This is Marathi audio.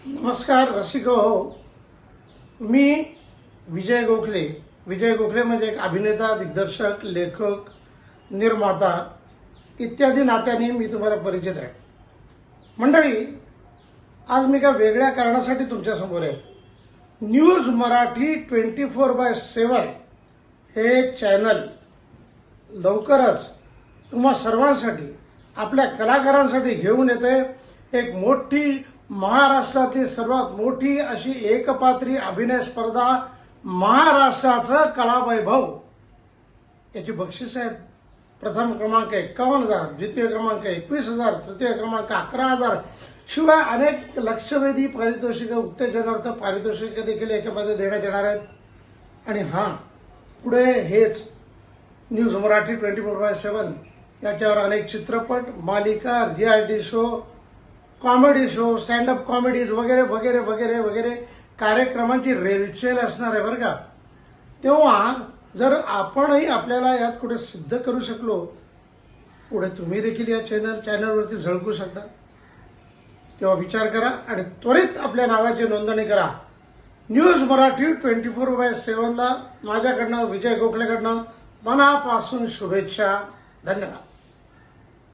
नमस्कार रसिको हो. मी विजय गोखले. विजय गोखले म्हणजे एक अभिनेता, दिग्दर्शक, लेखक, निर्माता इत्यादी नात्याने मी तुम्हाला परिचित आहे. मंडळी, आज मी एका वेगळ्या कारणासाठी तुमच्यासमोर आहे. न्यूज मराठी 24/7 हे चॅनल लवकरच तुम्हा सर्वांसाठी, आपल्या कलाकारांसाठी घेऊन येते एक मोठी, महाराष्ट्रातील सर्वात मोठी अशी एकपात्री अभिनय स्पर्धा, महाराष्ट्राचं कलावैभव. याची बक्षीस आहेत. प्रथम क्रमांक 51,000, द्वितीय क्रमांक 21,000, तृतीय क्रमांक 11,000, शिवाय अनेक लक्षवेधी पारितोषिक, उत्तेजनार्थ पारितोषिक देखील याच्यामध्ये देण्यात येणार आहेत. आणि पुढे हेच न्यूज मराठी 24/7 याच्यावर अनेक चित्रपट, मालिका, reality show, comedy show, standup comedies वगैरे वगैरे वगैरे वगैरे कार्यक्रमांची रेलचेल असणार आहे बरं का. तेव्हा जर आपणही आपल्याला यात कुठे सिद्ध करू शकलो, पुढे तुम्ही देखील या चॅनलवरती झळकू शकता. तेव्हा विचार करा आणि त्वरित आपल्या नावाची नोंदणी करा. न्यूज मराठी 24/7 ला माझ्याकडनं, विजय गोखलेकडनं मनापासून शुभेच्छा. धन्यवाद.